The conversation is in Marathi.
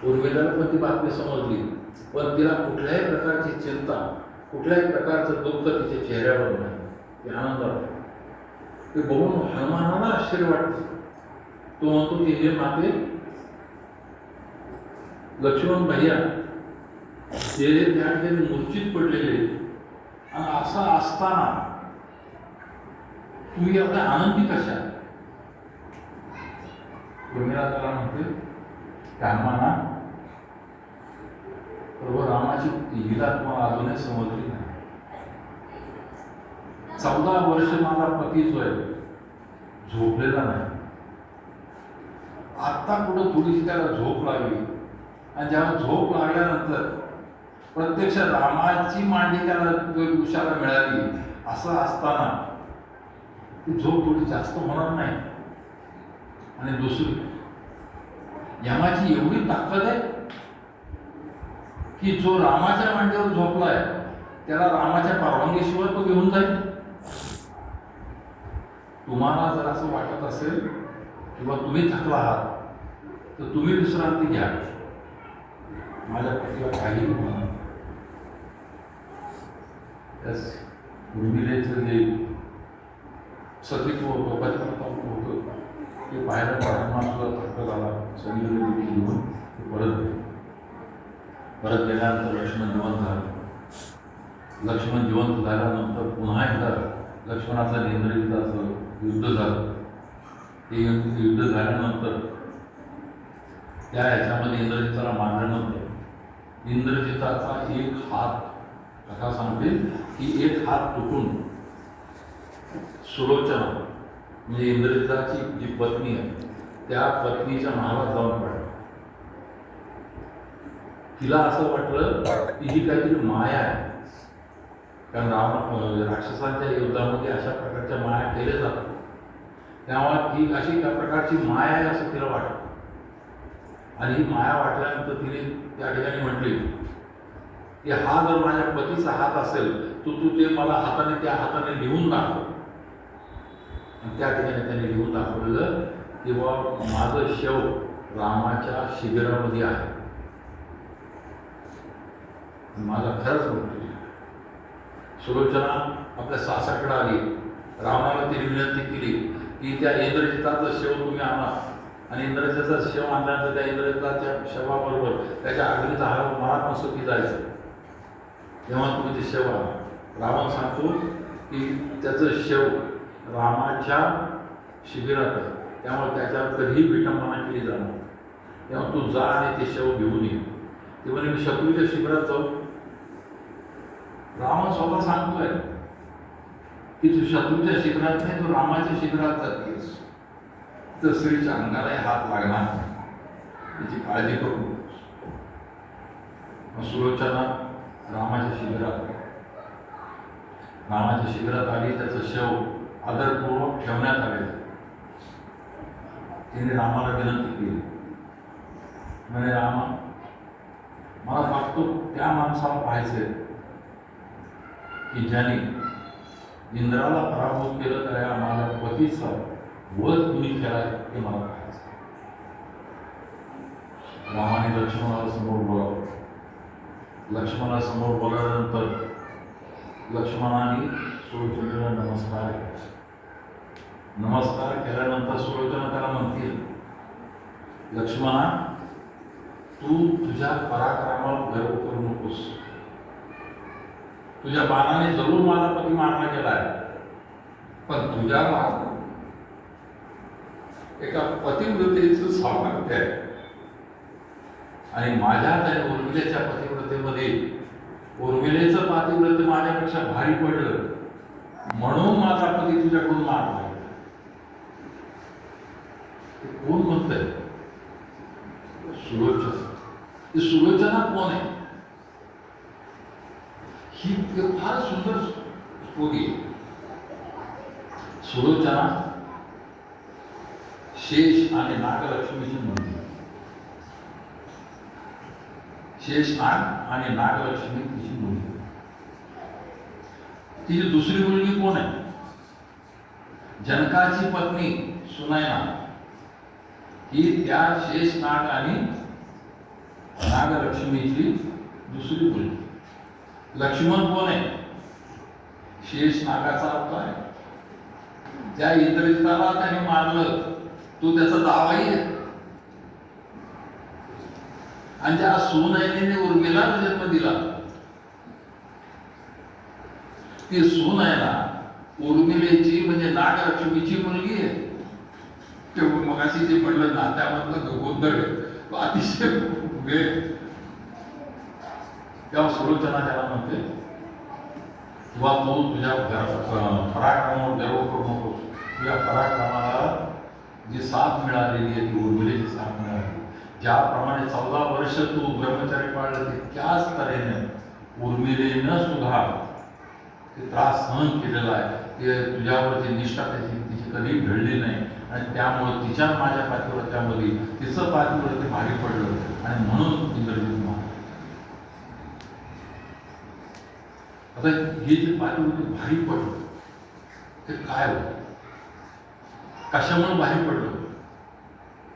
उर्मिलाला पण ती बातमी समजली, पण तिला कुठल्याही प्रकारची चिंता, कुठल्याही प्रकारचं दुःख तिच्या चेहऱ्यावर नाही. ती आनंदात आहे. ते बघून हनुमानाला आश्चर्य वाटतं. तो म्हणतो की हे माते लक्ष्मण भैया ते त्या ठिकाणी मूर्छित पडलेले, आणि असं असताना तुम्ही एवढ्या आनंदी कशा? उर्मिला त्याला म्हणते हनुमाना, प्रभू रामाची लीला तुम्हाला अजूनही समजली नाही. 14 वर्ष माझा पती जो आहे झोपलेला नाही. आत्ता कुठं थोडीशी त्याला झोप लागली, आणि जेव्हा झोप लागल्यानंतर प्रत्यक्ष रामाची मांडी त्याला उशाला मिळाली. असं असताना ती झोप थोडी जास्त होणार नाही. आणि दुसरी, यमाची एवढी ताकद आहे की जो रामाच्या मांडीवर झोपलाय त्याला रामाच्या परवानगीशिवाय तो घेऊन जाईल. तुम्हाला जर असं वाटत असेल किंवा तुम्ही थकला आहात तर तुम्ही विश्रांती घ्या, माझ्या पतीला काही होणार. उर्मिलेचं जे सतीत्व होतं ते पाहायला सुद्धा थक्क झाला. सगळीकडे घेऊन परत गेल्यानंतर लक्ष्मण जिवंत झालं. लक्ष्मण जिवंत झाल्यानंतर पुन्हा एकदा लक्ष्मणाचं इंद्रजिताचं युद्ध झालं. ते युद्ध झाल्यानंतर त्या ह्याच्यामध्ये इंद्रजिताला मारल्यानंतर इंद्रजिताचा एक हात, कथा सांगते की एक हात तुटून सुलोचना म्हणजे इंद्रजिताची जी पत्नी आहे त्या पत्नीच्या महालात जाऊन पडला. तिला असं वाटलं की ही काहीतरी माया आहे, कारण राक्षसांच्या युद्धामध्ये अशा प्रकारच्या माया केल्या जातात. तेव्हा ती अशी एका प्रकारची माया आहे असं तिला वाटलं. आणि ही माया वाटल्यानंतर तिने त्या ठिकाणी म्हटली की हा जर माझ्या पतीचा हात असेल तू ते मला हाताने त्या हाताने लिहून दाखव. आणि त्या ठिकाणी त्याने लिहून दाखवलेलं तेव्हा माझं शव रामाच्या शिबिरामध्ये आहे. माझा खरंच म्हणतो. सुलोचना आपल्या सासऱ्याकडे आली. रामाला तिने विनंती केली की त्या इंद्रजिताचं शव तुम्ही आणा, आणि इंद्रजिताचं शव आणल्यानंतर त्या इंद्रजिताच्या शवाबरोबर त्याच्या अग्नीचा हार मला पण सुखी जायचं, तेव्हा तुम्ही ते शव आणा. रावण सांगतो की त्याचं शव रामाच्या शिबिरात आहे, त्यामुळे त्याच्यावर कधीही विटंबना केली जाणार. तेव्हा तू जा आणि ते शव घेऊन ये. ते म्हणे मी शत्रूच्या शिबिरात जाऊ. रावण स्वतः सांगतोय की तू शत्रूच्या शिबिरात नाही, तू रामाच्या शिबिरात जातेस तर स्त्रीच्या अंगालाही हात लागणार, त्याची काळजी करू. सुलोचना रामाच्या शिबिरात आली. त्याचं शव आदरपूर्वक ठेवण्यात आले. तिने रामाला विनंती केली, म्हणे रामा, मला फक्त त्या माणसाला पाहायचंय की ज्याने इंद्राला पराभूत केलं, तर या माझ्या पतीचा वध कुणी केला हे मला पाहायचं. रामाने लक्ष्मणाला समोर बोलावलं. लक्ष्मणाला समोर बोलावल्यानंतर लक्ष्मणाने सुलोचनेला नमस्कार केला. नमस्कार केल्यानंतर सुलोचना त्याला म्हणते, लक्ष्मणा, तू तुझ्या पराक्रमावर गर्व करू नकोस. तुझ्या बाणाने जरूर माझा पती मारला गेला आहे, पण तुझ्या एका पतिव्रतेचं सामर्थ्य आहे. आणि माझ्या त्या उर्मिलेच्या पतिव्रतेमध्ये उर्मिलेचं पातिव्रत्य माझ्यापेक्षा भारी पडलं, म्हणून माझा पती तुझ्याकडून मारला. कोण म्हणतंय? सुलोचना. ती सुलोचना कोण आहे? ही फार सुंदर स्टोरी आहे. सुलोचना शेष आणि नागलक्ष्मीची मुलगी. शेष नाग आणि नागलक्ष्मी तिची मुलगी. तिची दुसरी मुलगी कोण आहे? जनकाची पत्नी सुनयना. ही त्या शेष नाग आणि नागलक्ष्मीची दुसरी मुलगी. लक्ष्मण कोण आहे? शेष नागाचा अवतार आहे. त्या इंद्रजिताला त्याने मारलं, तो त्याचा दावाही आहे. आणि त्या सुनयनीने उर्मिला जन्म दिला. ती सुनयना उर्मिलेची म्हणजे नागलक्ष्मीची मुलगी आहे. ते मगाशी जे म्हणलं नात्यामधलं गोंधळ तो अतिशय वेळ. तेव्हा सुलोचना त्याला म्हणते, किंवा तू तुझ्या पराक्रमावर गर्व करू नकोस. तुझ्या पराक्रमाला जी साथ मिळालेली आहे ती उर्मिलेची साथ मिळाली. ज्याप्रमाणे 14 वर्ष तू ब्रह्मचर्य पाळलं त्याच तऱ्हेने उर्मिलेनं सुद्धा ते त्रास सहन केलेला आहे. ते तुझ्यावरची निष्ठा तिची कधी घडली नाही आणि त्यामुळे तिच्या माझ्या पातिव्रत्यामध्ये तिचं पातिव्रत्य भारी पडलं आणि म्हणून इंद्रजित मारला. आता हे जे पातिव्रत्य भारी पडलं ते काय होतं? कशामुळे भारी पडलं?